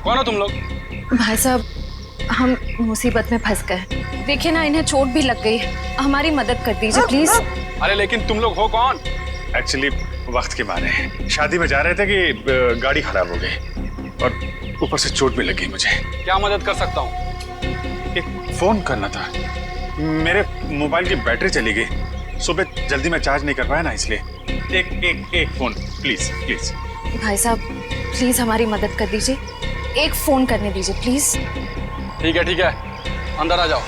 कौन हो तुम लोग? भाई साहब, हम मुसीबत में फंस गए। देखिए ना, इन्हें चोट भी लग गई है, हमारी मदद कर दीजिए प्लीज। अरे लेकिन तुम लोग हो कौन? एक्चुअली वक्त के मारे शादी में जा रहे थे कि गाड़ी खराब हो गई और ऊपर से चोट भी लगी मुझे। क्या मदद कर सकता हूँ? एक फोन करना था, मेरे मोबाइल की बैटरी चली गई, सुबह जल्दी में चार्ज नहीं कर पाया ना, इसलिए एक फोन प्लीज प्लीज। भाई साहब प्लीज हमारी मदद कर दीजिए, एक फोन करने दीजिए प्लीज। ठीक है, अंदर आ जाओ।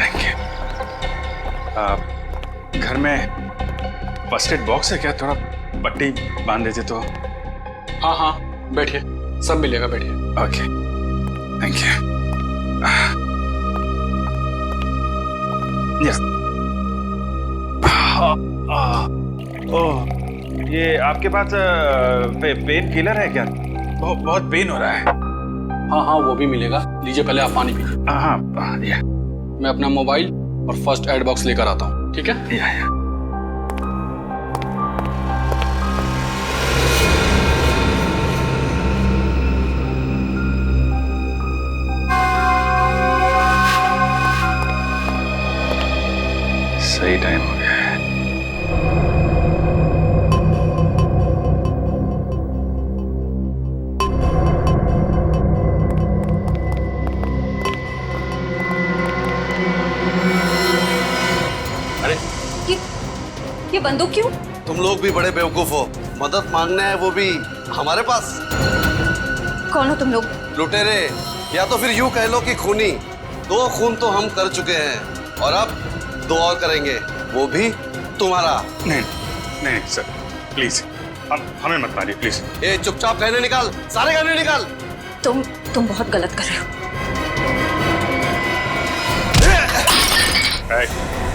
Thank you. घर में फर्स्ट एड बॉक्स है क्या? थोड़ा पट्टी बांध देते तो। हाँ, बैठिए, सब मिलेगा, बैठिए। Okay, thank you. ओह, ये आपके पास पेन किलर है क्या? बहुत पेन हो रहा है। हाँ, वो भी मिलेगा। लीजिए, पहले आप पानी पीजिए। हाँ, या। मैं अपना मोबाइल और फर्स्ट एड बॉक्स लेकर आता हूँ, ठीक है? या। सही टाइम हो गया है। अरे ये बंदूक क्यों? तुम लोग भी बड़े बेवकूफ हो, मदद मांगना है वो भी हमारे पास। कौन हो तुम लोग? लुटेरे, या तो फिर यूं कह लो कि खूनी। 2 खून तो हम कर चुके हैं और अब 2 और करेंगे, वो भी तुम्हारा। नहीं सर, प्लीज हमें मत मारिए प्लीज। ये चुपचाप गहने निकाल, सारे गहने निकाल। तुम बहुत गलत कर रहे हो।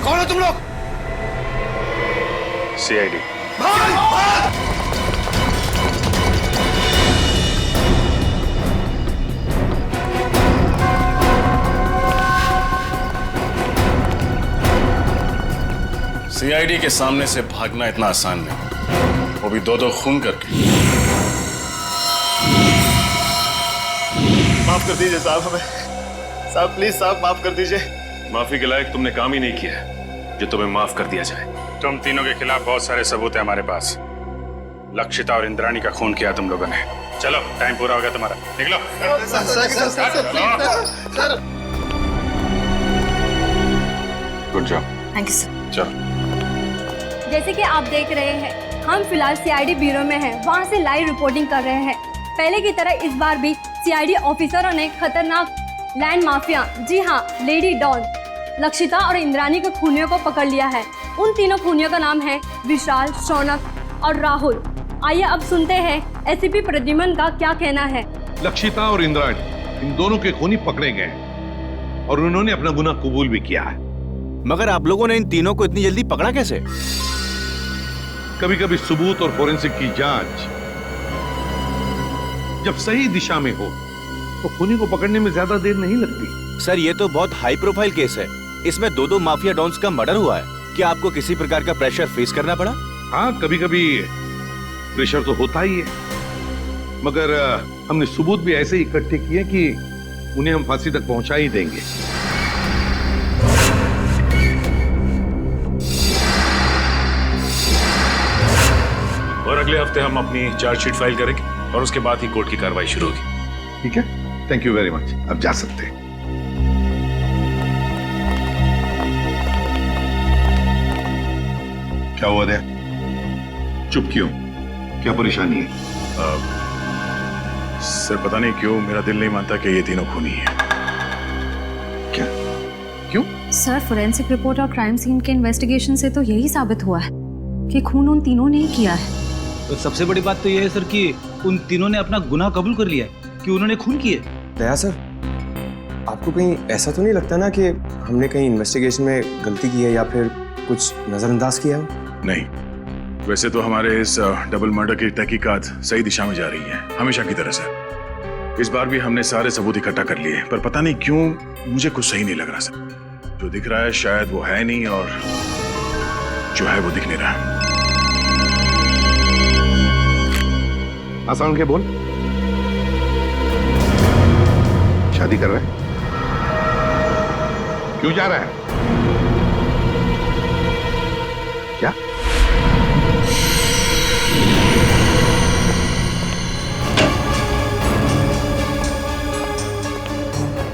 कौन हो तुम लोग? CID। CID के सामने से भागना इतना आसान नहीं, वो भी 2 खून करके। माफ कर दीजिए साहब, हमें साहब प्लीज साहब माफ कर दीजिए। माफी के लायक तुमने काम ही नहीं किया जो तुम्हें माफ कर दिया जाए। तुम तीनों के खिलाफ बहुत सारे सबूत है हमारे पास। लक्षिता और इंद्राणी का खून किया तुम लोगों ने। चलो, टाइम पूरा हो गया तुम्हारा, निकलो। Good job. Thank you sir. चलो। जैसे कि आप देख रहे हैं, हम फिलहाल CID ब्यूरो में हैं, वहाँ से लाइव रिपोर्टिंग कर रहे हैं। पहले की तरह इस बार भी CID ऑफिसरों ने खतरनाक लैंड माफिया, जी हाँ, लेडी डॉन लक्षिता और इंद्राणी के खूनियों को पकड़ लिया है। उन तीनों खूनियों का नाम है विशाल, शौनक और राहुल। आइए अब सुनते हैं SCP प्रद्युमन का क्या कहना है। लक्षिता और इंद्राणी, इन दोनों के खूनी पकड़े गए और उन्होंने अपना गुनाह कबूल भी किया है। मगर आप लोगों ने इन तीनों को इतनी जल्दी पकड़ा कैसे? कभी कभी सबूत और फोरेंसिक की जांच जब सही दिशा में हो तो खूनी को पकड़ने में ज्यादा देर नहीं लगती। सर, ये तो बहुत हाई प्रोफाइल केस है। इसमें 2 माफिया डॉन्स का मर्डर हुआ है। क्या आपको किसी प्रकार का प्रेशर फेस करना पड़ा? हाँ, कभी कभी प्रेशर तो होता ही है, मगर हमने सबूत भी ऐसे इकट्ठे किए कि उन्हें हम फांसी तक पहुंचा ही देंगे। और अगले हफ्ते हम अपनी चार्जशीट फाइल करेंगे और उसके बाद ही कोर्ट की कार्रवाई शुरू होगी। ठीक है, थैंक यू वेरी मच। अब जा सकते हैं। क्या हुआ दया? चुप क्यों? क्या परेशानी है? सर, पता नहीं क्यों मेरा दिल नहीं मानता कि ये तीनों खूनी हैं। क्या? क्यों? सर, फोरेंसिक रिपोर्ट और क्राइम सीन के इन्वेस्टिगेशन से तो यही साबित हुआ है कि खून उन तीनों ने ही किया है। तो सबसे बड़ी बात तो यह है सर कि उन तीनों ने अपना गुनाह कबूल कर लिया कि उन्होंने खून किए। दया सर, आपको कहीं ऐसा तो नहीं लगता ना कि हमने कहीं इन्वेस्टिगेशन में गलती की है या फिर कुछ नजरअंदाज किया हो? नहीं, वैसे तो हमारे इस डबल मर्डर की तहकीकात सही दिशा में जा रही है, हमेशा की तरह से। इस बार भी हमने सारे सबूत इकट्ठा कर लिए, पर पता नहीं क्यों मुझे कुछ सही नहीं लग रहा सर। जो दिख रहा है शायद वो है नहीं, और जो है वो दिख नहीं रहा। आसान के बोल। शादी कर रहा है? क्यों जा रहा है? क्या?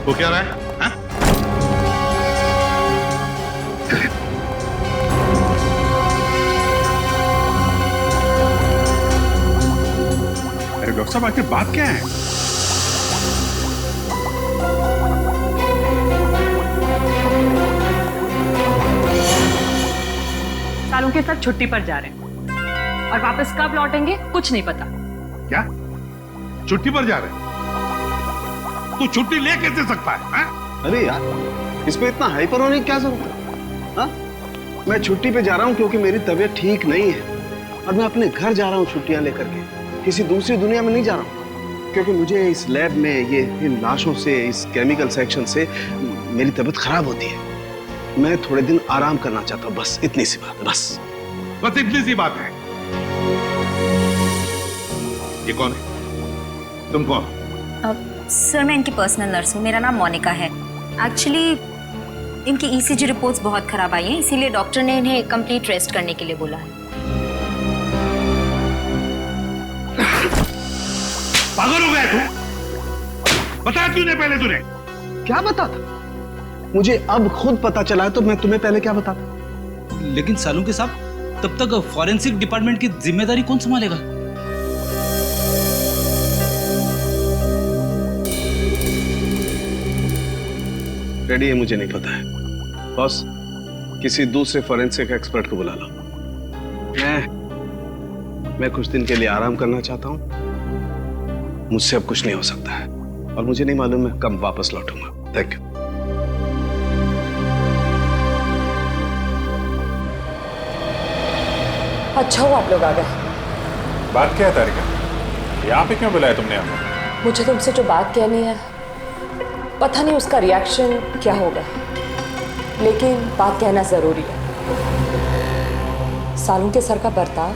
वो क्या रहा है? हाँ? अरे डॉक्टर साहब, आखिर बात क्या है? सालों के साथ छुट्टी पर जा रहे हैं और वापस कब लौटेंगे कुछ नहीं पता। क्या? छुट्टी पर जा रहे हैं? तू छुट्टी ले कैसे सकता है? हाँ? अरे यार, इसमें इतना हाइपर होने की क्या जरूरत है? हाँ? मैं छुट्टी पे जा रहा हूँ क्योंकि मेरी तबीयत ठीक नहीं है और मैं अपने घर जा रहा हूँ छुट्टियां लेकर के। किसी दूसरी दुनिया में नहीं जा रहा हूँ, क्योंकि मुझे इस लैब में ये इन लाशों से, इस केमिकल सेक्शन से मेरी तबीयत खराब होती है। मैं थोड़े दिन आराम करना चाहता हूँ, बस इतनी सी बात है। बस इतनी सी बात है। ये कौन है? तुम कौन? सर, मैं इनकी पर्सनल नर्स हूँ। मेरा नाम मोनिका है। एक्चुअली इनकी ईसीजी रिपोर्ट्स बहुत खराब आई हैं, इसीलिए डॉक्टर ने इन्हें कंप्लीट रेस्ट करने के लिए बोला है। पागल हो गया तू? बता क्यों नहीं पहले तूने? क्या बता था? मुझे अब खुद पता चला है, तो मैं तुम्हें पहले क्या बताता? लेकिन सालों के साथ तब तक फॉरेंसिक डिपार्टमेंट की जिम्मेदारी कौन संभालेगा? रेडी है, मुझे नहीं पता है। बॉस, किसी दूसरे फॉरेंसिक एक्सपर्ट को बुला लो। मैं कुछ दिन के लिए आराम करना चाहता हूं। मुझसे अब कुछ नहीं हो सकता है और मुझे नहीं मालूम मैं कब वापस लौटूंगा। Thank you. अच्छा हुआ आप लोग आ गए। बात क्या है तारिका? यहाँ पे क्यों बुलाया तुमने हमें? मुझे तुमसे जो बात कहनी है, पता नहीं उसका रिएक्शन क्या होगा, लेकिन बात कहना जरूरी है। सालों के सर का बर्ताव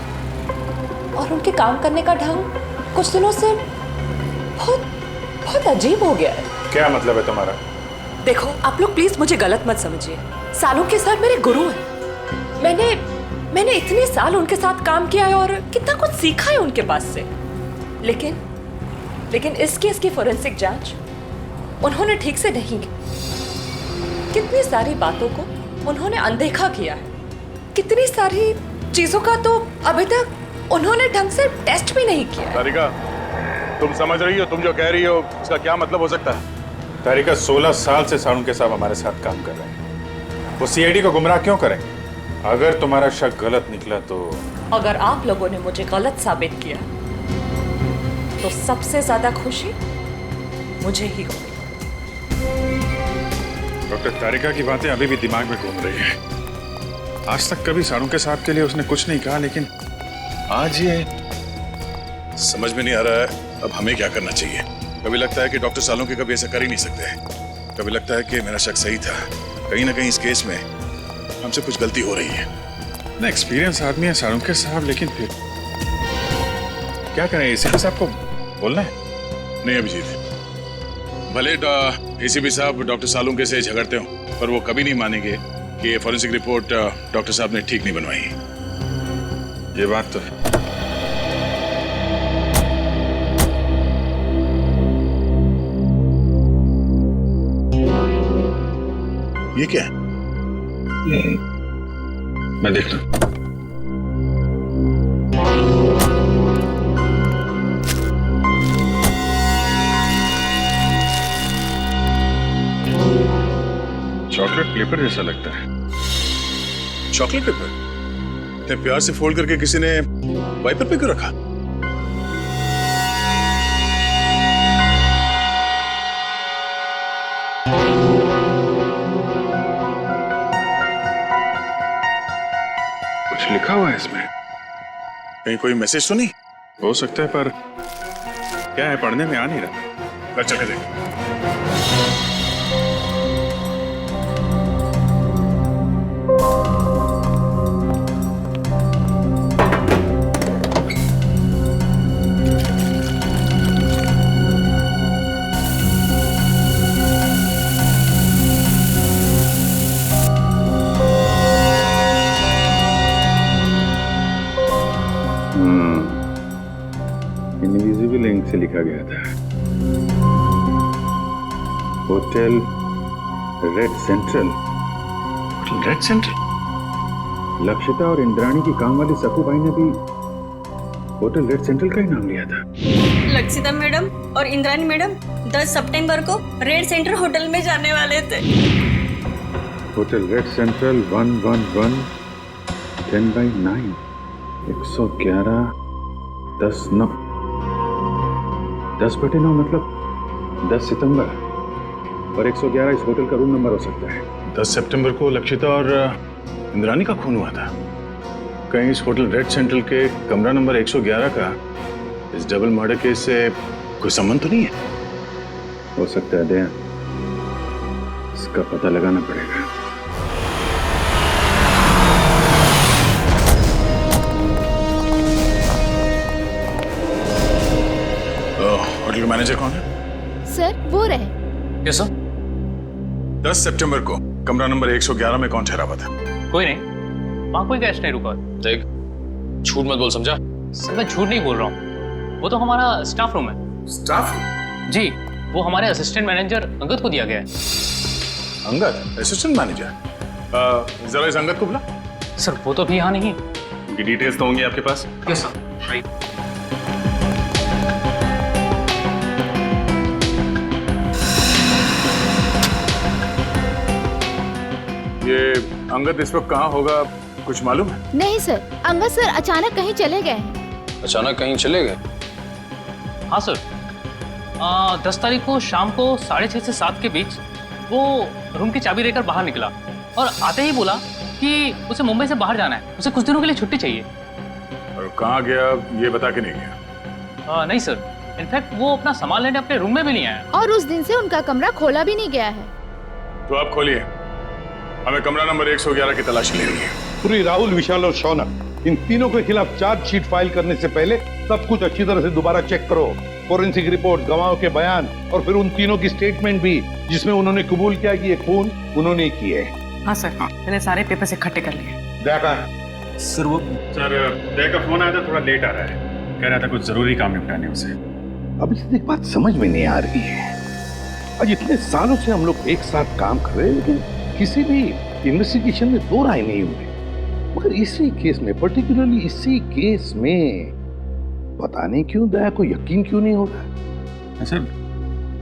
और उनके काम करने का ढंग कुछ दिनों से बहुत अजीब हो गया है। क्या मतलब है तुम्हारा? देखो, आप लोग प्लीज मुझे गलत मत समझिए। सालों के सर मेरे गुरु हैं। मैंने इतने साल उनके साथ काम किया है और कितना कुछ सीखा है उनके पास से। लेकिन इस केस की फोरेंसिक जांच उन्होंने ठीक से नहीं की। कितनी सारी बातों को उन्होंने अनदेखा किया है। कितनी सारी चीजों का तो अभी तक उन्होंने ढंग से टेस्ट भी नहीं किया है। तारिका, तुम समझ रही हो? तुम जो कह रही हो उसका क्या मतलब हो सकता है? तारिका, 16 साल से सालुन के साहब हमारे साथ काम कर रहे हैं। वो सीआईडी को गुमराह क्यों करें? अगर तुम्हारा शक गलत निकला तो? अगर आप लोगों ने मुझे गलत साबित किया तो सबसे ज्यादा खुशी मुझे ही होगी। डॉक्टर, तारिका की बातें अभी भी दिमाग में घूम रही हैं। आज तक कभी सालुन के साहब के लिए उसने कुछ नहीं कहा, लेकिन आज ये समझ में नहीं आ रहा है अब हमें क्या करना चाहिए। कभी लगता है कि डॉक्टर सालों के कभी ऐसा कर ही नहीं सकते, कभी लगता है कि मेरा शक सही था। कहीं ना कहीं इस केस में हमसे कुछ गलती हो रही है। ना एक्सपीरियंस आदमी है सालुन के साहब, लेकिन फिर क्या करें? एसीपी साहब को बोलना है? नहीं अभिजीत, भले एसीपी साहब डॉक्टर सालुंके से झगड़ते हो, पर वो कभी नहीं मानेंगे कि ये फॉरेंसिक रिपोर्ट डॉक्टर साहब ने ठीक नहीं बनवाई। ये बात तो है। ये क्या है? मैं देख रहा हूं। चॉकलेट पेपर जैसा लगता है। चॉकलेट पेपर इतने प्यार से फोल्ड करके किसी ने वाइपर पे क्यों रखा? कुछ लिखा हुआ है इसमें। कहीं कोई मैसेज तो नहीं? हो सकता है, पर क्या है पढ़ने में आ नहीं रहा। चल के देख। ठीक से लिखा गया था। Hotel red central. Hotel red central? Lakshita और इंद्राणी की काम वाली सकू भाई ने भी होटल रेड सेंट्रल का ही नाम लिया था। लक्षिता मैडम और इंद्राणी मैडम 10 सितंबर को रेड सेंटर होटल में जाने वाले थे। होटल रेड सेंट्रल 111 10/9 111 10/9 10/9 मतलब 10 सितंबर और 111 इस होटल का रूम नंबर हो सकता है। 10 सितंबर को लक्षिता और इंद्राणी का खून हुआ था। कहीं इस होटल रेड सेंट्रल के कमरा नंबर 111 का इस डबल मर्डर केस से कोई संबंध तो नहीं है? हो सकता है दया, इसका पता लगाना पड़ेगा। होटल मैनेजर कौन है? सर वो रहे। Yes sir. 10 सितंबर को कमरा नंबर 111 में कौन ठहरा हुआ था? कोई नहीं, वहाँ कोई गेस्ट नहीं रुका। देख, झूठ मत बोल, समझा? सर मैं झूठ नहीं बोल रहा हूँ, वो तो हमारा स्टाफ रूम है। स्टाफ? जी, वो हमारे असिस्टेंट मैनेजर अंगद को दिया गया है। Angad assistant manager? जरा इस अंगद को बुला। सर वो तो अभी यहाँ नहीं। उनकी डिटेल्स तो होंगी आपके पास? Yes sir. राइट। ये अंगद इस वक्त कहाँ होगा, कुछ मालूम है? नहीं सर, अंगद सर अचानक कहीं चले गए हैं। अचानक कहीं चले गए? हाँ सर, 10 तारीख को शाम को 6:30 से 7 के बीच वो रूम की चाबी लेकर बाहर निकला और आते ही बोला कि उसे मुंबई से बाहर जाना है, उसे कुछ दिनों के लिए छुट्टी चाहिए। और कहाँ गया ये बता के नहीं गया? नहीं सर, इनफैक्ट वो अपना सामान लेने अपने रूम में भी नहीं आया। और उस दिन से उनका कमरा खोला भी नहीं गया है। तो आप खोलिए, हमें कमरा नंबर 111 की तलाशी लेनी है। पूरी राहुल, विशाल और शौनक, इन तीनों के खिलाफ चार्जशीट फाइल करने से पहले सब कुछ अच्छी तरह से दोबारा चेक करो। फोरेंसिक रिपोर्ट, गवाहों के बयान और फिर उन तीनों की स्टेटमेंट भी, जिसमें उन्होंने कबूल किया कि ये खून उन्होंने किए। हाँ सर, मैंने सारे पेपर्स इकट्ठे कर लिए। देखा सर, वो दया का फोन आया था, थोड़ा लेट आ रहा है, कह रहा था कुछ जरूरी काम निपटाने उसे। अब इससे एक बात समझ में नहीं आ रही है, आज इतने सालों से हम लोग एक साथ काम कर रहे हैं, लेकिन किसी भी इन्वेस्टिगेशन में दो राय नहीं हुई। मगर इसी केस में, पर्टिकुलरली इसी केस में, पता नहीं क्यों दया को यकीन क्यों नहीं हो रहा। सर,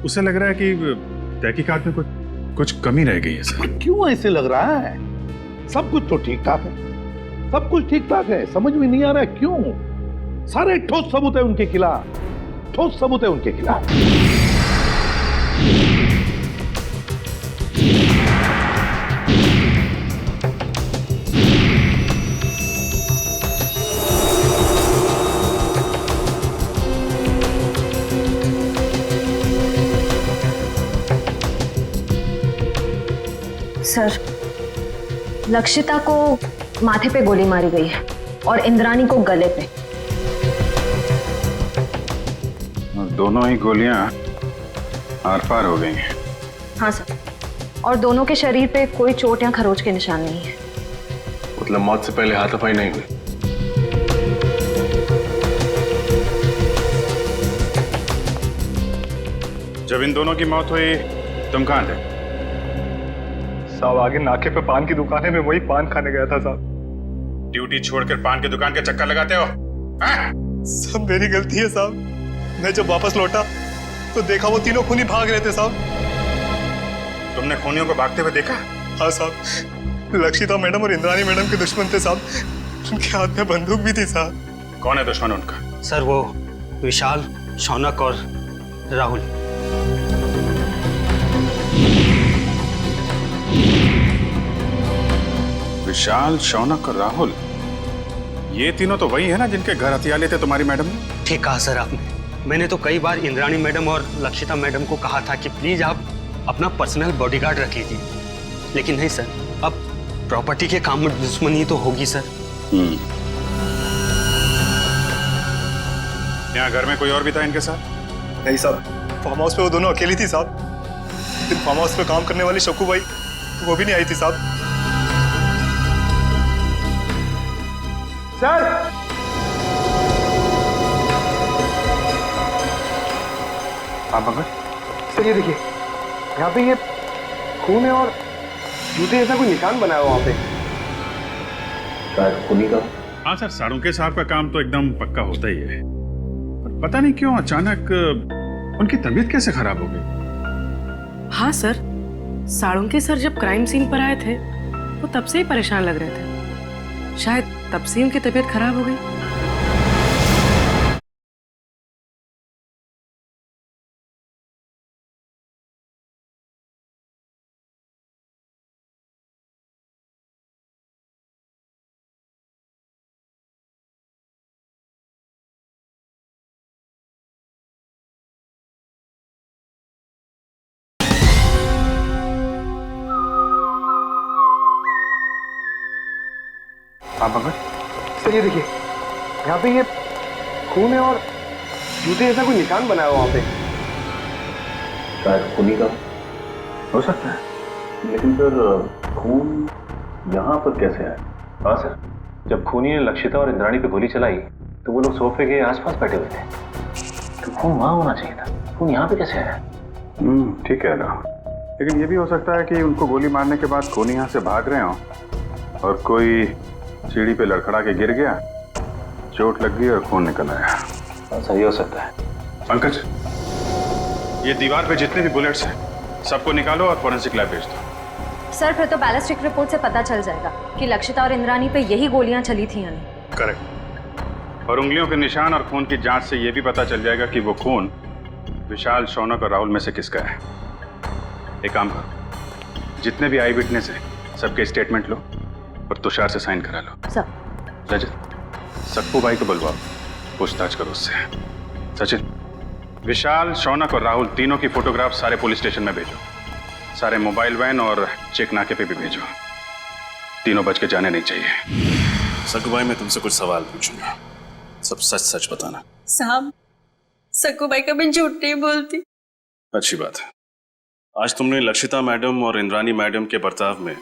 उसे लग रहा है कि तहकीकात में कुछ कमी रह गई है सर। क्यों ऐसे लग रहा है? सब कुछ तो ठीक ठाक है, सब कुछ ठीक ठाक है, समझ में नहीं आ रहा है क्यों? सारे ठोस सबूत है उनके खिलाफ, ठोस सबूत है उनके खिलाफ। सर, लक्षिता को माथे पे गोली मारी गई है और इंद्राणी को गले पे। और दोनों ही गोलियां आर पार हो गई हैं। हाँ सर, और दोनों के शरीर पे कोई चोट या खरोच के निशान नहीं है। मतलब मौत से पहले हाथापाई नहीं हुई? जब इन दोनों की मौत हुई तुम कहाँ थे? साहब, आगे नाके पे पान की दुकान है, मैं वही पान खाने गया था साहब। ड्यूटी छोड़कर पान की दुकान के चक्कर लगाते हो? सब मेरी गलती है साहब। मैं जब वापस लौटा तो देखा वो तीनों खूनी भाग रहे थे साहब। तुमने खूनियों को भागते हुए देखा? हाँ साहब, लक्षिता मैडम और इंद्राणी मैडम के दुश्मन थे साहब, उनके हाथ में बंदूक भी थी साहब। कौन है दुश्मन उनका? सर वो विशाल, शौनक और राहुल। विशाल, शौनक और राहुल, ये तीनों तो वही है ना जिनके घर हथियार लेते तुम्हारी मैडम ने? ठीक कहा सर आपने। मैंने तो कई बार इंद्राणी मैडम और लक्षिता मैडम को कहा था कि प्लीज आप अपना पर्सनल बॉडीगार्ड रख लीजिए, लेकिन नहीं सर, अब प्रॉपर्टी के काम में दुश्मनी तो होगी सर। यहाँ घर में कोई और भी था इनके साथ? नहीं साहब, फार्म हाउस पे वो दोनों अकेली थी साहब। लेकिन फार्म हाउस पे काम करने वाली शक्कू भाई वो भी नहीं आई थी साहब। सर, हाँ पंकज सर, ये देखिए यहाँ पे ये खून है और जूते जैसा कोई निशान बना है वहाँ पे। शायद खूनी का। हाँ सर, साळुंके साहब का काम तो एकदम पक्का होता ही है, पर पता नहीं क्यों अचानक उनकी तबीयत कैसे खराब हो गई। हाँ सर, साळुंके सर जब क्राइम सीन पर आए थे वो तब से ही परेशान लग रहे थे, शायद तब से उनकी तबीयत खराब हो गई। हाँ पंकज सर, ये देखिए यहाँ पे ये खून है और जूते जैसा कोई निशान बना है वहाँ पे। शायद खूनी का हो सकता है, लेकिन फिर खून यहाँ पर कैसे आया? हाँ सर, जब खूनी ने लक्षिता और इंद्राणी पे गोली चलाई तो वो लोग सोफे के आसपास बैठे हुए थे, तो खून वहां होना चाहिए था, खून यहाँ पे कैसे आया? ठीक है ना, लेकिन ये भी हो सकता है कि उनको गोली मारने के बाद खूनी यहाँ से भाग रहे हो और कोई सीढ़ी पे लड़खड़ा के गिर गया, चोट लग गई और खून निकल आया। सही हो सकता है। पंकज, ये दीवार पे जितने भी बुलेट्स हैं सबको निकालो और फोरेंसिक लैब भेज दो। सर फिर तो बैलिस्टिक रिपोर्ट से पता चल जाएगा कि लक्षिता और इंद्राणी पे यही गोलियां चली थी या नहीं। करेक्ट, और उंगलियों के निशान और खून की जांच से ये भी पता चल जाएगा कि वो खून विशाल, शौनक और राहुल में से किसका है। एक काम करो, जितने भी आई विटनेस है सबके स्टेटमेंट लो और तुषार से साइन करा लो। सर रजत, सक्कू भाई को बुलवाओ, पूछताछ करो उससे। सचिन, विशाल, शौनक और राहुल तीनों की फोटोग्राफ सारे पुलिस स्टेशन में भेजो, सारे मोबाइल वैन और चेक नाके पे भी भेजो, तीनों बच के जाने नहीं चाहिए। सक्कू भाई, मैं तुमसे कुछ सवाल पूछूंगा, सब सच सच बताना। साहब, सक्कू भाई कभी झूठ नहीं बोलती। अच्छी बात है। आज तुमने लक्षिता मैडम और इंद्राणी मैडम के बर्ताव में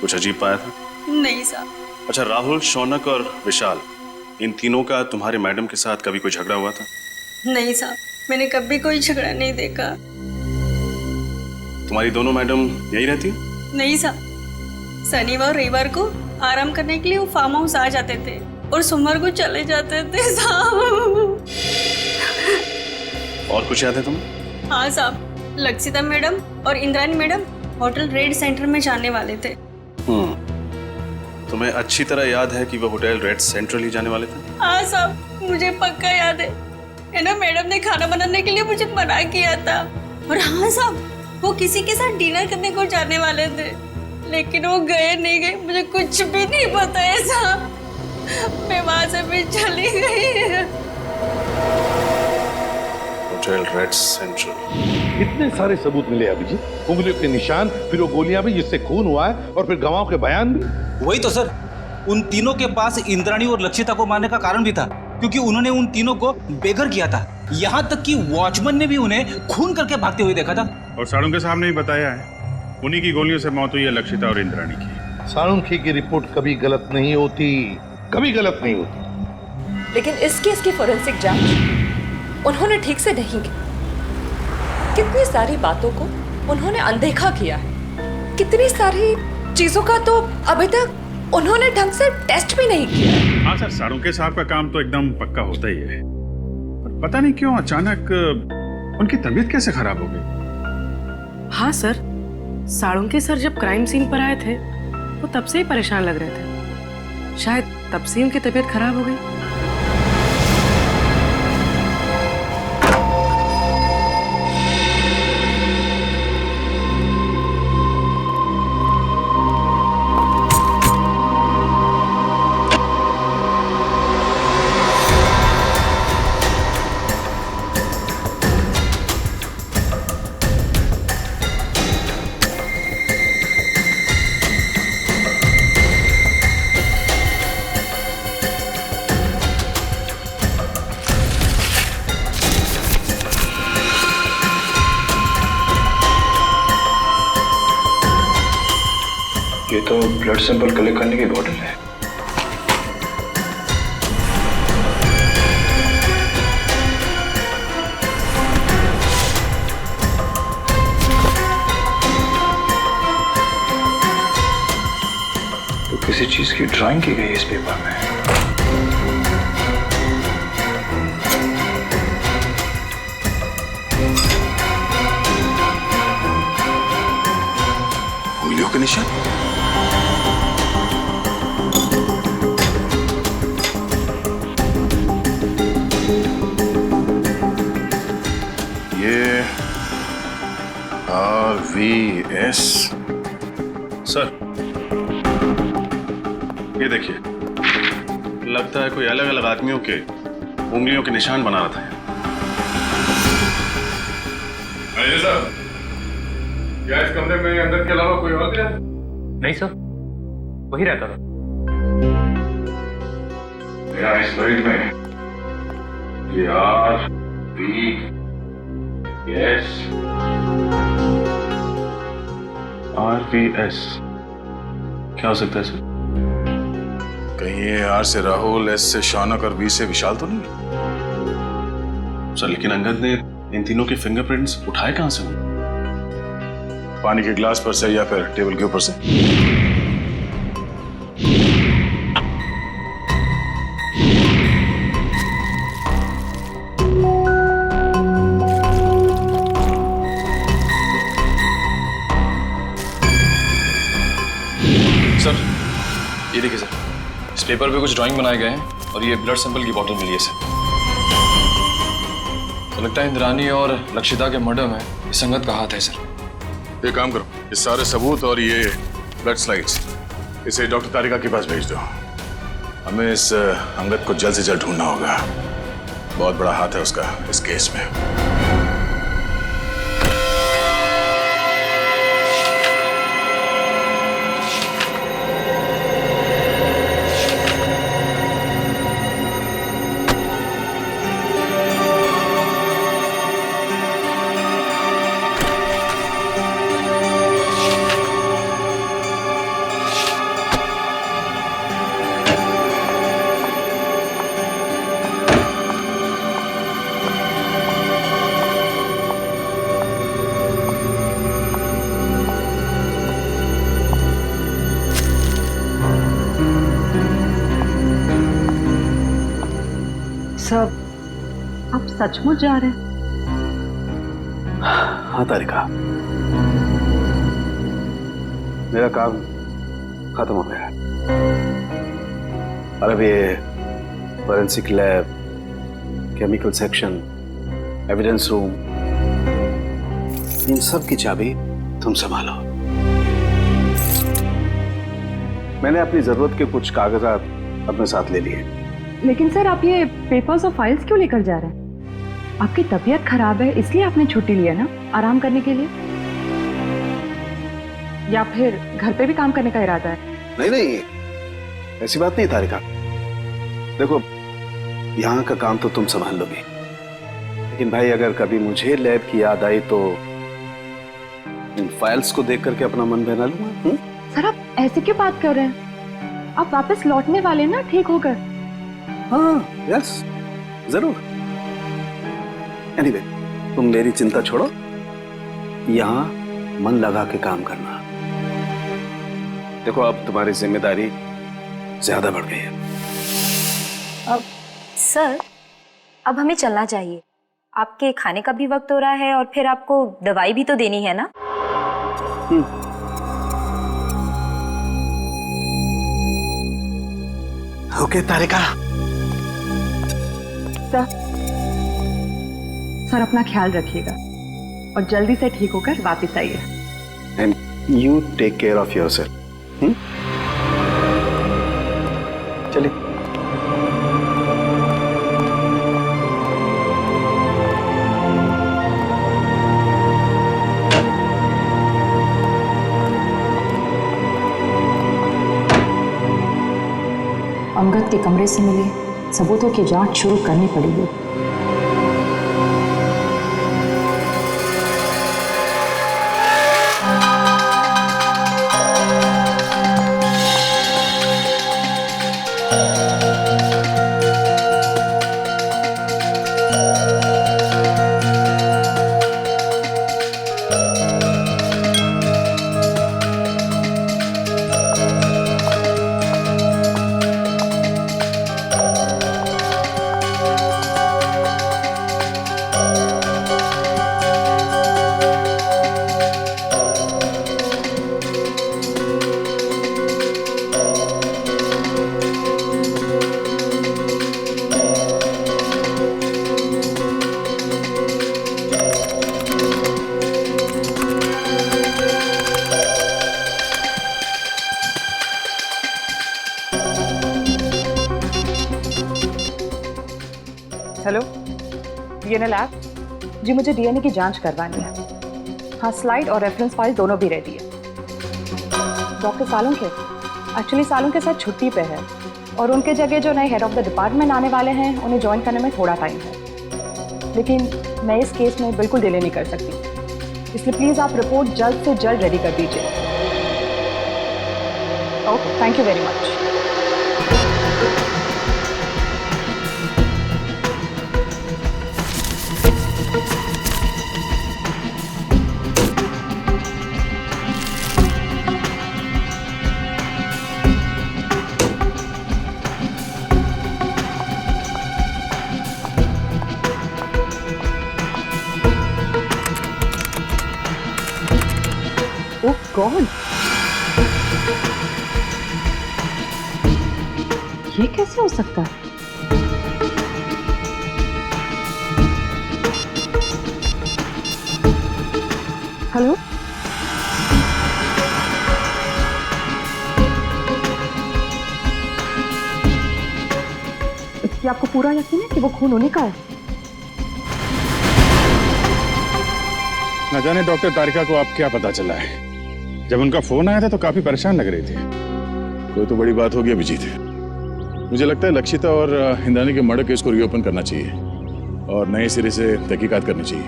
कुछ अजीब पाया था? नहीं साहब। अच्छा, राहुल, शौनक और विशाल, इन तीनों का तुम्हारे मैडम के साथ कभी कोई झगड़ा हुआ था? नहीं साहब, मैंने कभी कोई झगड़ा नहीं देखा। तुम्हारी दोनों मैडम यहीं रहती? नहीं साहब, शनिवार रविवार को आराम करने के लिए वो फार्म हाउस आ जाते थे और सोमवार को चले जाते थे साहब। और कुछ याद है तुम्हें? हाँ साहब, लक्षिता मैडम और Indrani madam hotel red centre में जाने वाले थे। तुम्हें अच्छी तरह याद है कि वो होटल रेड सेंट्रल ही जाने वाले थे? हाँ साहब, मुझे पक्का याद है ना, मैडम ने खाना बनाने के लिए मुझे मना किया था। और हाँ साहब, वो किसी के साथ डिनर करने को जाने वाले थे, लेकिन वो गए नहीं गए मुझे कुछ भी नहीं पता है साहब, मैं वहां से भी चली गई। Hotel red central. इतने सारे सबूत मिले अभिजीत, उंगलियों के निशान, फिर वो गोलियां भी जिससे खून हुआ है, और फिर गवाहों के बयान भी। वही तो सर, उन तीनों के पास इंद्राणी और लक्षिता को मारने का कारण भी था, क्योंकि उन्होंने उन तीनों को बेघर किया था। यहाँ तक कि वॉचमैन ने भी उन्हें खून करके भागते हुए देखा था। और साळुंके साहब ने भी बताया है, उन्हीं की गोलियों से मौत हुई है लक्षिता और इंद्राणी की। साळुंके की रिपोर्ट कभी गलत नहीं होती, कभी गलत नहीं होती। लेकिन इस केस की फोरेंसिक जांच उन्होंने ठीक से नहीं की। कितनी सारी बातों को उन्होंने अनदेखा किया है, कितनी सारी चीजों का तो अभी तक उन्होंने ढंग से टेस्ट भी नहीं किया। हाँ सर, साळुंके साहब का काम तो एकदम पक्का होता ही है, पर पता नहीं क्यों अचानक उनकी तबीयत कैसे खराब हो गई। हाँ सर, साळुंके सर जब क्राइम सीन पर आए थे वो तब से ही परेशान लग रहे थे, शायद तब से उनकी तबीयत खराब हो गई। ये तो ब्लड सैंपल कलेक्ट करने की बॉटल है। किसी चीज की ड्राइंग की गई है इस पेपर में। उंगलियों के निशान। ये RVS। सर, ये देखिए, लगता है कोई अलग अलग आदमियों के उंगलियों के निशान बना रहा था। साहब, क्या इस कमरे में अंदर के अलावा कोई और भी है? नहीं सर, वही रहता था। मेरा इस मरीज में ये RVS क्या हो सकता है सर? कहीं ये R से राहुल, S से शौनक और V से विशाल तो नहीं? सर लेकिन अंगद ने इन तीनों के फिंगरप्रिंट्स उठाए कहां से? पानी के गिलास पर से या फिर टेबल के ऊपर से? सर, ये देखिए सर, इस पेपर पे कुछ ड्राइंग बनाए गए हैं और ये ब्लड सैंपल की बोतल मिली है सर। तो लगता है इंद्रानी और लक्षिता के मर्डर में ये संगत का हाथ है सर। एक काम करो, ये सारे सबूत और ये ब्लड स्लाइड्स इसे डॉक्टर तारिका के पास भेज दो। हमें इस अंगद को जल्द से जल्द ढूंढना होगा। बहुत बड़ा हाथ है उसका इस केस में। सब आप सचमुच जा रहे हैं? हाँ तारिका, मेरा काम खत्म हो गया है और अब ये forensic lab, chemical section, evidence room, इन सब की चाबी तुम संभालो। मैंने अपनी जरूरत के कुछ कागजात अपने साथ ले लिए। लेकिन सर, आप ये पेपर्स और फाइल्स क्यों लेकर जा रहे हैं? आपकी तबीयत खराब है इसलिए आपने छुट्टी लिया ना, आराम करने के लिए? या फिर घर पे भी काम करने का इरादा है? नहीं नहीं, ऐसी बात नहीं तारिका। देखो, यहाँ का काम तो तुम संभाल लोगी, लेकिन भाई अगर कभी मुझे लैब की याद आई तो इन फाइल्स को देख करके अपना मन बहला लूंगा। सर, आप ऐसे क्यों बात कर रहे हैं? आप वापस लौटने वाले ना ठीक होकर। हाँ, यस, जरूर। एनीवे, तुम मेरी चिंता छोड़ो, यहाँ मन लगा के काम करना। देखो, अब तुम्हारी जिम्मेदारी ज्यादा बढ़ गई है। अब सर, अब हमें चलना चाहिए। आपके खाने का भी वक्त हो रहा है और फिर आपको दवाई भी तो देनी है ना। ओके तारिका। सर, अपना ख्याल रखिएगा और जल्दी से ठीक होकर वापस आइए। And you take care of yourself. चलिए। अंगद के कमरे से मिले सबूतों की जांच शुरू करनी पड़ेगी। Hello, DNA lab. जी मुझे डीएनए की जांच करवानी है। हाँ, स्लाइड और रेफरेंस फाइल दोनों भी रेडी है। डॉक्टर सालुंके एक्चुअली सालुंके साथ छुट्टी पे है और उनके जगह जो नए हेड ऑफ द डिपार्टमेंट आने वाले हैं उन्हें ज्वाइन करने में थोड़ा टाइम है, लेकिन मैं इस केस में बिल्कुल डिले नहीं कर सकती, इसलिए प्लीज़ आप रिपोर्ट जल्द से जल्द रेडी कर दीजिए। Okay, thank you very much. Oh God, ये कैसे हो सकता है? हेलो, क्या आपको पूरा यकीन है कि वो खून उन्हीं का है? न जाने डॉक्टर तारिका को आप क्या पता चला है। जब उनका फोन आया था तो काफी परेशान लग रही थी। कोई तो बड़ी बात होगी अभिजीत। मुझे लगता है लक्षिता और इंद्राणी के मर्डर केस को रीओपन करना चाहिए और नए सिरे से तहकीकात करनी चाहिए।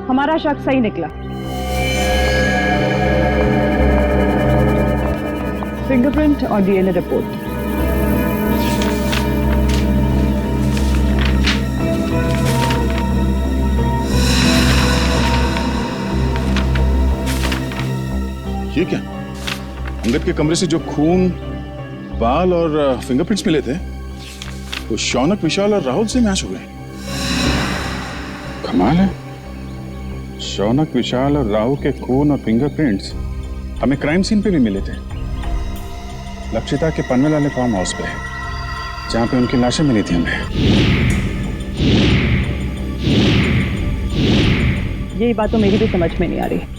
हमारा शक सही निकला। फिंगरप्रिंट और डीएनए रिपोर्ट। ये क्या? अंगद के कमरे से जो खून, बाल और फिंगरप्रिंट्स मिले थे वो शौनक, विशाल और राहुल से मैच हो गए। कमाल है, शौनक, विशाल और राहुल के खून और फिंगरप्रिंट्स हमें क्राइम सीन पे भी मिले थे। लक्षिता के पनवेल वाले फार्म हाउस पे, जहां पे उनकी लाशें मिली थी हमें। यही बात तो मेरी भी समझ में नहीं आ रही।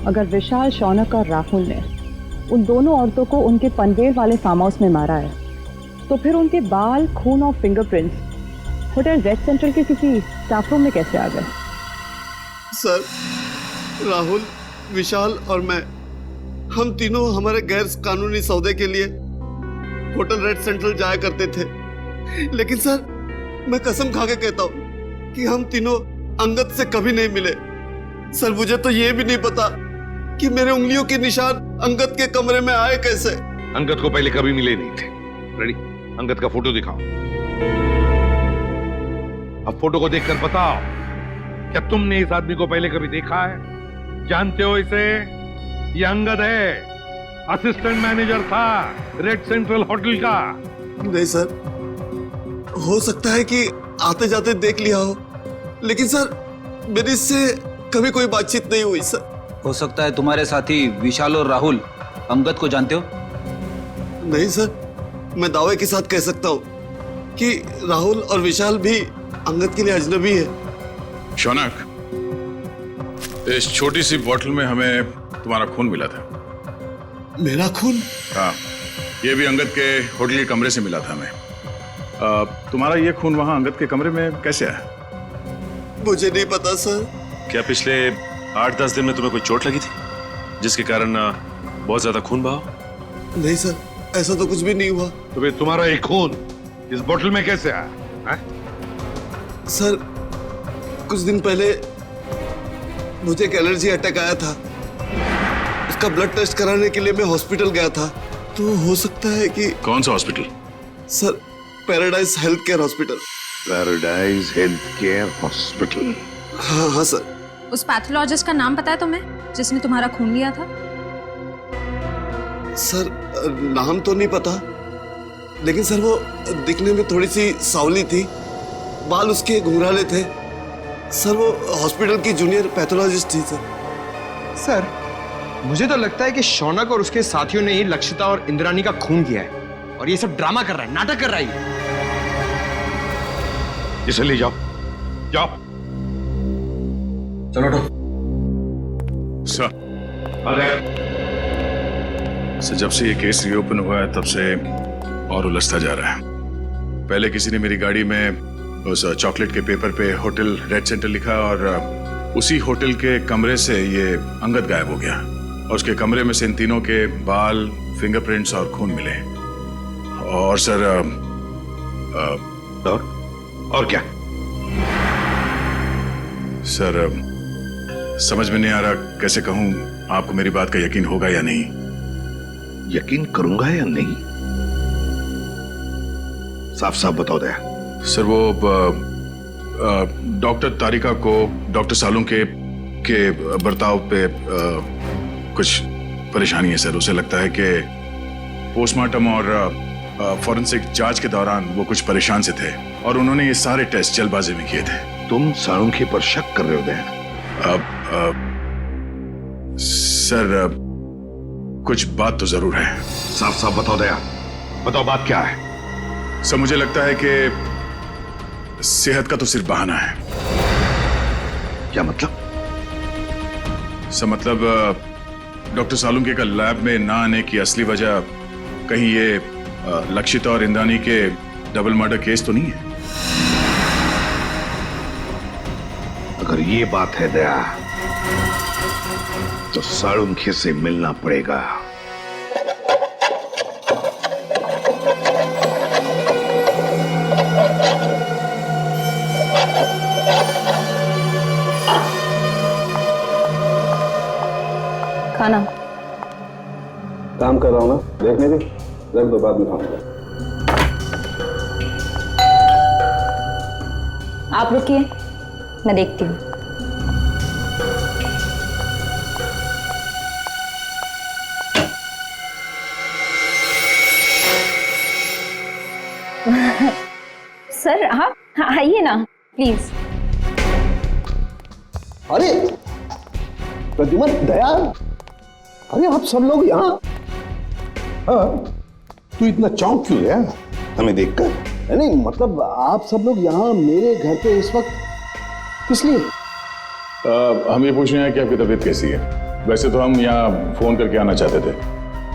अगर विशाल, शौनक और राहुल ने उन दोनों औरतों को उनके पनवेल वाले फार्म हाउस में मारा है, तो फिर उनके बाल, खून और फिंगरप्रिंट्स होटल रेड सेंट्रल के किसी स्टाफ रूम में कैसे आ गए? सर, राहुल, विशाल और मैं, हम तीनों हमारे गैर कानूनी सौदे के लिए होटल रेड सेंट्रल जाया करते थे। लेकिन सर, मैं कसम खा के कहता हूँ कि हम तीनों अंगद से कभी नहीं मिले। सर, मुझे तो ये भी नहीं पता कि मेरे उंगलियों के निशान अंगद के कमरे में आए कैसे। अंगद को पहले कभी मिले नहीं थे। रेडी, अंगद का फोटो दिखाओ। अब फोटो को देखकर बताओ, क्या तुमने इस आदमी को पहले कभी देखा है? जानते हो इसे? ये अंगद है, असिस्टेंट मैनेजर था रेड सेंट्रल होटल का। नहीं सर, हो सकता है कि आते जाते देख लिया हो, लेकिन सर मेरी इससे कभी कोई बातचीत नहीं हुई सर। हो सकता है तुम्हारे साथी विशाल और राहुल अंगद को जानते हो? नहीं सर, मैं दावे के साथ कह सकता हूँ कि राहुल और विशाल भी अंगद के लिए अजनबी है। शौनक, इस छोटी सी बोतल में हमें तुम्हारा खून मिला था। मेरा खून? हाँ, ये भी अंगद के होटल के कमरे से मिला था हमें। तुम्हारा ये खून वहां अंगद के कमरे में कैसे आया? मुझे नहीं पता सर। क्या पिछले 8-10 दिन में तुम्हें कोई चोट लगी थी जिसके कारण बहुत ज्यादा खून बहा? नहीं सर, ऐसा तो कुछ भी नहीं हुआ। तो फिर तुम्हारा एक खून इस बोतल में कैसे आया है? सर, कुछ दिन पहले मुझे एक एलर्जी अटैक आया था। उसका ब्लड टेस्ट कराने के लिए मैं हॉस्पिटल गया था। तो हो सकता है कि... कौन सा hospital? Sir, paradise health care hospital. Paradise health care hospital? हाँ हाँ सर। उस पैथोलॉजिस्ट का नाम पता है तुम्हें जिसने तुम्हारा खून लिया था? सर, नाम तो नहीं पता, लेकिन सर वो दिखने में थोड़ी सी सावली थी, बाल उसके घुंघराले थे। सर, वो हॉस्पिटल की जूनियर पैथोलॉजिस्ट थी सर। सर, मुझे तो लगता है कि शौनक और उसके साथियों ने ही लक्षिता और इंद्राणी का खून किया है और ये सब ड्रामा कर रहा है, नाटक कर रहा है। इसे ले जाओ, जाओ। चलो सर, जब से ये केस रीओपन हुआ है तब से और उलझता जा रहा है। पहले किसी ने मेरी गाड़ी में उस चॉकलेट के पेपर पे होटल रेड सेंटर लिखा और उसी होटल के कमरे से ये अंगद गायब हो गया और उसके कमरे में से इन तीनों के बाल, फिंगरप्रिंट्स और खून मिले। और सर और क्या? सर समझ में नहीं आ रहा कैसे कहूं, आपको मेरी बात का यकीन होगा या नहीं। यकीन करूंगा या नहीं? साफ साफ बताओ दया। सर वो डॉक्टर तारिका को डॉक्टर सालुंके के बर्ताव पे कुछ परेशानी है सर। उसे लगता है कि पोस्टमार्टम और फॉरेंसिक जांच के दौरान वो कुछ परेशान से थे और उन्होंने ये सारे टेस्ट जल्दबाजी में किए थे। तुम सालुंके पर शक कर रहे हो दया? सर कुछ बात तो जरूर है। साफ साफ बताओ दया, बताओ बात क्या है? सर मुझे लगता है कि सेहत का तो सिर्फ बहाना है। क्या मतलब? सर मतलब डॉक्टर सालुंके का लैब में ना आने की असली वजह कहीं ये लक्षिता और इंद्रानी के डबल मर्डर केस तो नहीं है? अगर ये बात है दया तो सालुंके से मिलना पड़ेगा। खाना काम कर रहा हूं ना, देखने दे, रख दो, बाद में खाऊंगा। आप रुकिए, मैं देखती हूँ। सर आप आइए ना प्लीज। अरे प्रद्युमन, दया, अरे आप सब लोग यहाँ? हाँ, तू इतना चौंक क्यों गया हमें देखकर? नहीं मतलब आप सब लोग यहाँ मेरे घर पे इस वक्त किस लिए? हम ये पूछ रहे हैं कि आपकी तबीयत कैसी है। वैसे तो हम यहाँ फोन करके आना चाहते थे,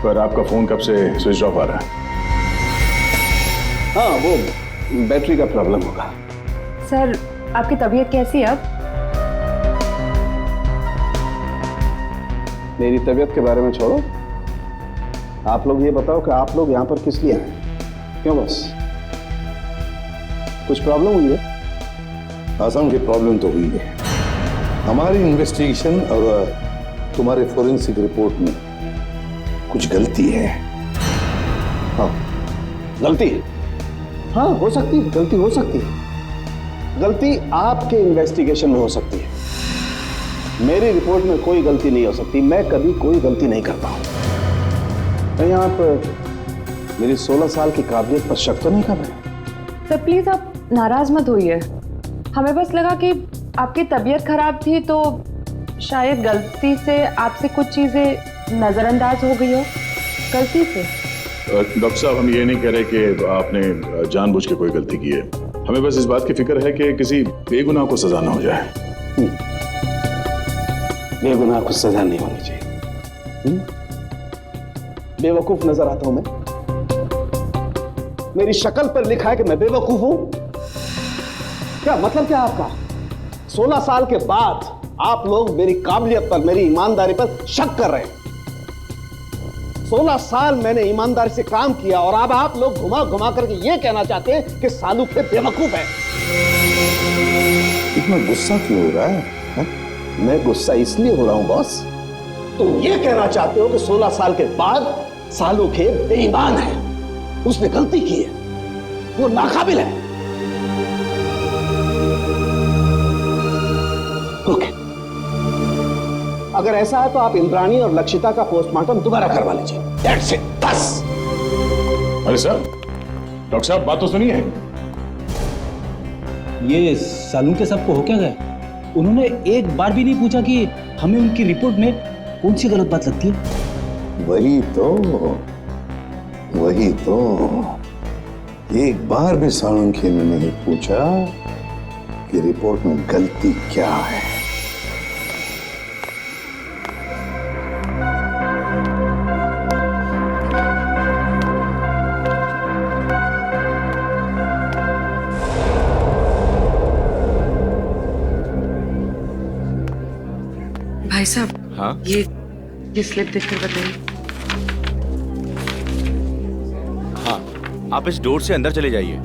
पर आपका फोन कब से स्विच ऑफ आ रहा है। हाँ, वो बैटरी का प्रॉब्लम होगा। सर आपकी तबीयत कैसी है अब? मेरी तबीयत के बारे में छोड़ो, आप लोग ये बताओ कि आप लोग यहाँ पर किस लिए आए? क्यों, बस कुछ प्रॉब्लम हुई है? आसाम की प्रॉब्लम तो हुई है। हमारी इन्वेस्टिगेशन और तुम्हारे फोरेंसिक रिपोर्ट में कुछ गलती है। हाँ, गलती? हाँ, हो सकती है, गलती हो सकती है। गलती आपके इन्वेस्टिगेशन में हो सकती है, मेरी रिपोर्ट में कोई गलती नहीं हो सकती। मैं कभी कोई गलती नहीं करता हूं। कहीं आप मेरी 16 साल की काबिलियत पर शक तो नहीं कर रहे? सर प्लीज आप नाराज मत होइए, हमें बस लगा कि आपकी तबीयत खराब थी तो शायद गलती से आपसे कुछ चीजें नजरअंदाज हो गई हो, गलती से। डॉक्टर साहब, हम ये नहीं कह रहे कि आपने जानबूझ के कोई गलती की है। हमें बस इस बात की फिक्र है कि किसी बेगुनाह को सजा ना हो जाए। बेगुनाह को सजा नहीं होनी चाहिए। बेवकूफ नजर आता हूं मैं? मेरी शक्ल पर लिखा है कि मैं बेवकूफ हूं? क्या मतलब क्या आपका? 16 साल के बाद आप लोग मेरी काबिलियत पर, मेरी ईमानदारी पर शक कर रहे हैं। 16 साल मैंने ईमानदारी से काम किया और अब आप लोग घुमा घुमा करके ये कहना चाहते हैं कि सालुंके बेवकूफ है। इतना गुस्सा क्यों हो रहा है? मैं गुस्सा इसलिए हो रहा हूं बॉस, तुम ये कहना चाहते हो कि 16 साल के बाद सालुंके बेईमान है, उसने गलती की है, वो नाकाबिल है। ओके, अगर ऐसा है तो आप इंद्राणी और लक्षिता का पोस्टमार्टम दोबारा करवा लीजिए। That's it, बस। अरे सर, डॉक्टर साहब बात तो सुनिए। ये सालुंके साहब को हो क्या गया? उन्होंने एक बार भी नहीं पूछा कि हमें उनकी रिपोर्ट में कौन सी गलत बात लगती है। वही तो एक बार भी सालुंके ने नहीं पूछा कि रिपोर्ट में गलती क्या है। हाँ ये स्लिप देखकर बताइए। हाँ, आप इस डोर से अंदर चले जाइए।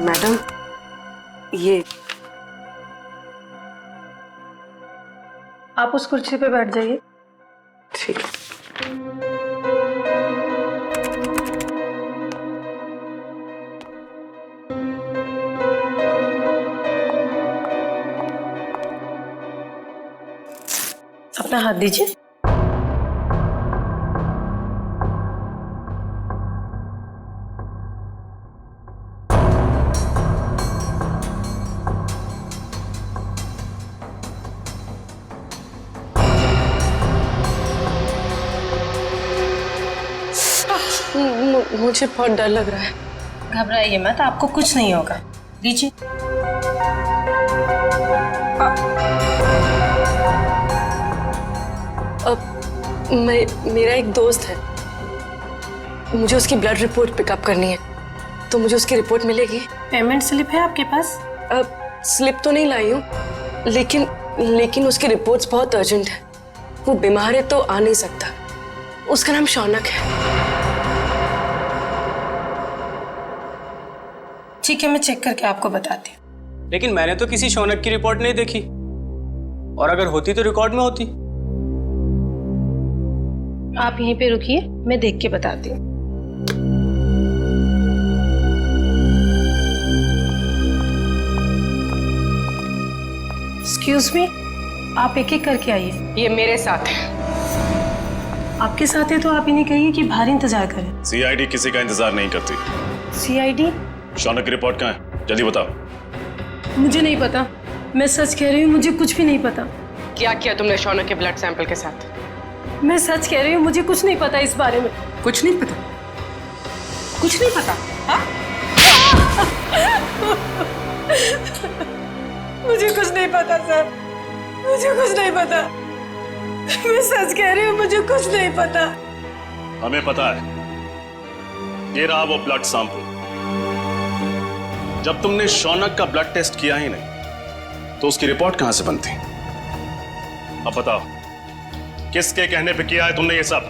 मैडम, ये आप उस कुर्सी पे बैठ जाइए। ठीक है। अपना हाथ दीजिए। मुझे बहुत डर लग रहा है। घबराइए मत, आपको कुछ नहीं होगा। दीजिए। मेरा एक दोस्त है, मुझे उसकी ब्लड रिपोर्ट पिकअप करनी है, तो मुझे उसकी रिपोर्ट मिलेगी? पेमेंट स्लिप है आपके पास? स्लिप तो नहीं लाई हूँ, लेकिन उसकी रिपोर्ट्स बहुत अर्जेंट है। वो बीमार है तो आ नहीं सकता। उसका नाम शौनक है। ठीक है, मैं चेक करके आपको बताती हूँ। लेकिन मैंने तो किसी शौनक की रिपोर्ट नहीं देखी, और अगर होती तो रिकॉर्ड में होती। आप यहीं पे रुकिए, मैं देख के बताती हूँ। एक्सक्यूज मी, आप एक एक करके आइए। ये मेरे साथ है। आपके साथ है तो आप इन्हें कहिए कि बाहर इंतजार करें। सीआईडी किसी का इंतजार नहीं करती। सीआईडी? शौनक की रिपोर्ट कहाँ है? जल्दी बताओ। मुझे नहीं पता, मैं सच कह रही हूँ, मुझे कुछ भी नहीं पता। क्या किया तुमने शौनक के ब्लड सैंपल के साथ? मैं सच कह रही हूँ, मुझे कुछ नहीं पता इस बारे में। कुछ नहीं पता? कुछ नहीं पता? हाँ? मुझे कुछ नहीं पता सर, मुझे कुछ नहीं पता। मैं सच कह रही हूँ, मुझे कुछ नहीं पता। हमें पता है। ये रहा वो ब्लड सैंपल। जब तुमने शौनक का ब्लड टेस्ट किया ही नहीं, तो उसकी रिपोर्ट कहां से बनती? अब बताओ, किसके कहने पे किया है तुमने ये सब?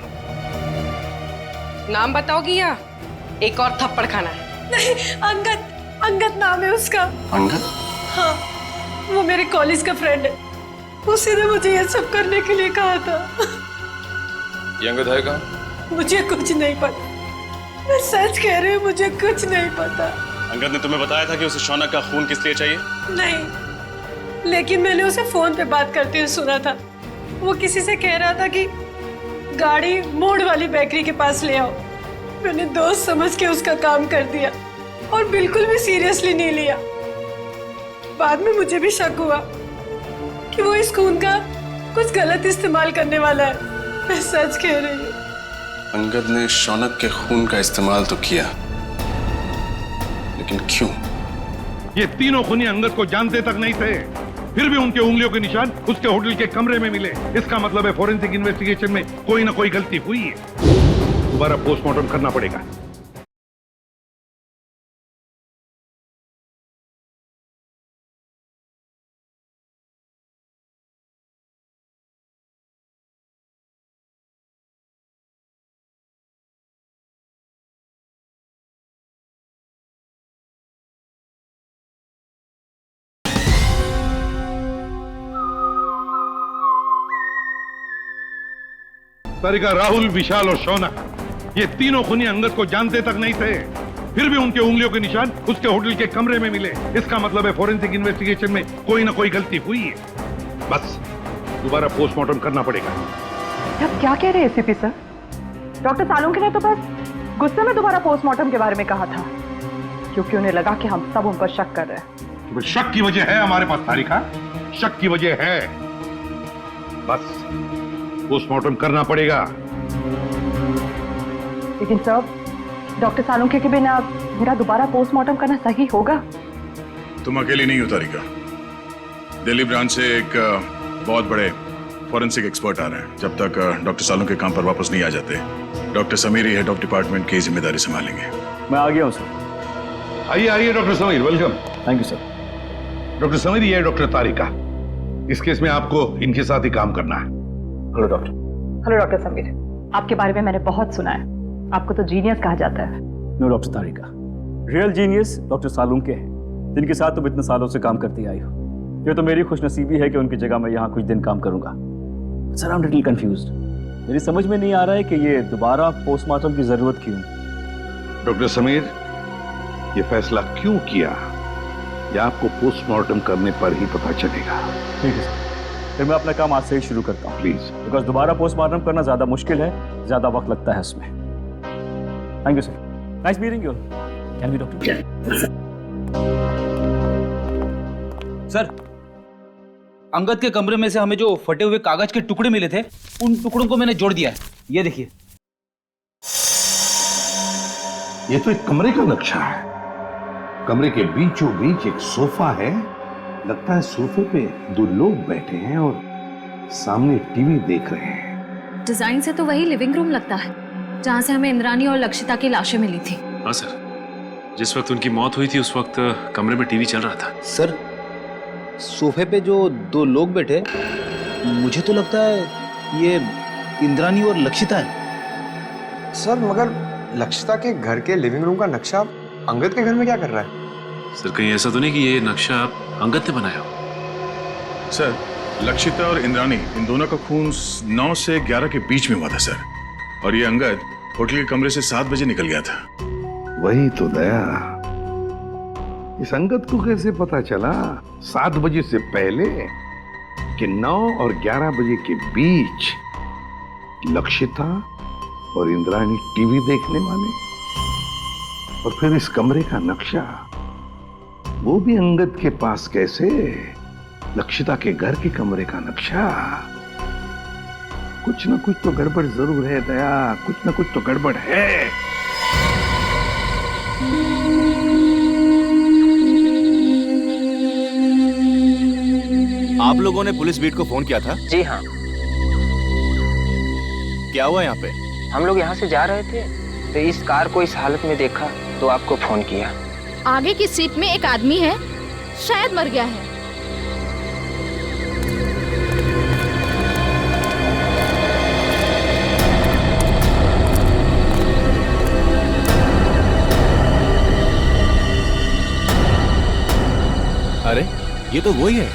नाम बताओगी या एक और थप्पड़ खाना है? नहीं, अंगद नाम है उसका। अंगद? हाँ, वो मेरे कॉलेज का फ्रेंड है। उसी ने मुझे ये सब करने के लिए कहा था। ये अंगद है कहाँ? मुझे कुछ नहीं पता, मैं सच कह रही हूँ, मुझे कुछ नहीं पता। अंगद ने तुम्हें बताया था कि उसे शौनक का खून किस लिए चाहिए? नहीं, लेकिन मैंने उसे फोन पे बात करते हुए सुना था। वो किसी से कह रहा था कि गाड़ी मोड़ वाली बेकरी के पास ले आओ। मैंने दोस्त समझ के उसका काम कर दिया और बिल्कुल भी सीरियसली नहीं लिया। बाद में मुझे भी शक हुआ कि वो इस खून का कुछ गलत इस्तेमाल करने वाला है। मैं सच कह रही हूँ। अंगद ने शौनक के खून का इस्तेमाल तो किया, लेकिन क्यों? ये तीनों खूनी अंगद को जानते तक नहीं थे, फिर भी उनके उंगलियों के निशान उसके होटल के कमरे में मिले। इसका मतलब है फोरेंसिक इन्वेस्टिगेशन में कोई ना कोई गलती हुई है। दोबारा पोस्टमार्टम करना पड़ेगा। तारिका, राहुल, विशाल और शौनक, ये तीनों खूनी अंगद को जानते तक नहीं थे, फिर भी उनके उंगलियों के निशान उसके होटल के कमरे में मिले। इसका मतलब है फोरेंसिक इन्वेस्टिगेशन में कोई ना कोई गलती हुई है। बस दोबारा पोस्टमार्टम करना पड़ेगा। आप क्या कह रहे हैं एसीपी सर? डॉक्टर सालुंखे ने तो बस गुस्से में दोबारा पोस्टमार्टम के बारे में कहा था, क्योंकि उन्हें लगा कि हम सब उन पर शक कर रहे हैं। शक की वजह है हमारे पास तारिका, शक की वजह है। बस पोस्टमार्टम करना पड़ेगा। लेकिन सर, डॉक्टर सालुंखे के बिना मेरा दोबारा पोस्टमार्टम करना सही होगा? तुम अकेली नहीं हो तारिका। दिल्ली ब्रांच से एक बहुत बड़े फॉरेंसिक एक्सपर्ट आ रहे हैं। जब तक डॉक्टर सालों के काम पर वापस नहीं आ जाते, doctor Sameer he head of department की जिम्मेदारी संभालेंगे। मैं आ गया हूँ सर। आइए आइए doctor Sameer, welcome. Thank you sir. Doctor Sameer, ये है डॉक्टर तारिका। इस केस में आपको इनके साथ ही काम करना है। Hello doctor. Hello doctor Sameer, आपके बारे में मैंने बहुत सुना है। आपको तो जीनियस कहा जाता है। नो डॉक्टर तारिका, रियल जीनियस डॉक्टर सालुंग के हैं, जिनके साथ तुम इतने सालों से काम करती आई हो। ये तो मेरी खुशनसीबी है कि उनकी जगह मैं यहाँ कुछ दिन काम करूंगा। Sir, I am little confused. मेरी समझ में नहीं आ रहा है कि ये दोबारा पोस्टमार्टम की जरूरत क्यों। डॉक्टर समीर, ये फैसला क्यों किया, ये आपको पोस्टमार्टम करने पर ही पता चलेगा। ठीक है सर, फिर मैं अपना काम आज से ही शुरू करता हूँ। प्लीज। बिकॉज दोबारा पोस्टमार्टम करना ज्यादा मुश्किल है, ज्यादा वक्त लगता है इसमें। Thank you sir. Nice meeting you. Can we doctor? Sir, Angad के कमरे में से हमें जो फटे हुए कागज के टुकड़े मिले थे, उन टुकड़ों को मैंने जोड़ दिया है। ये देखिए। ये तो एक कमरे का नक्शा है। कमरे के बीचों बीच एक सोफा है। लगता है सोफे पे दो लोग बैठे हैं और सामने टीवी देख रहे हैं। डिजाइन से तो वही लिविंग रूम लगता है जहाँ से हमें इंद्रानी और लक्षिता की लाशें मिली थी। हाँ सर, जिस वक्त उनकी मौत हुई थी उस वक्त कमरे में टीवी चल रहा था। सर, सोफे पे जो दो लोग बैठे, मुझे तो लगता है ये इंद्रानी और लक्षिता है। सर, मगर लक्षिता के घर के लिविंग रूम का नक्शा अंगद के घर में क्या कर रहा है? सर, कहीं ऐसा तो नहीं कि ये नक्शा अंगद ने बनाया हो? सर, लक्षिता और इंद्रानी, इन दोनों का खून 9 से 11 के बीच में हुआ था सर। और ये अंगद होटल के कमरे से 7 बजे निकल गया था। वही तो दया, इस अंगद को कैसे पता चला 7 बजे से पहले कि 9 और 11 बजे के बीच लक्षिता और इंद्रानी टीवी देखने वाले? और फिर इस कमरे का नक्शा वो भी अंगद के पास कैसे? लक्षिता के घर के कमरे का नक्शा। कुछ ना कुछ तो गड़बड़ जरूर है दया, कुछ ना कुछ तो गड़बड़ है। आप लोगों ने पुलिस बीट को फोन किया था? जी हाँ। क्या हुआ यहाँ पे? हम लोग यहाँ से जा रहे थे तो इस कार को इस हालत में देखा तो आपको फोन किया। आगे की सीट में एक आदमी है, शायद मर गया है। अरे, ये तो वही है।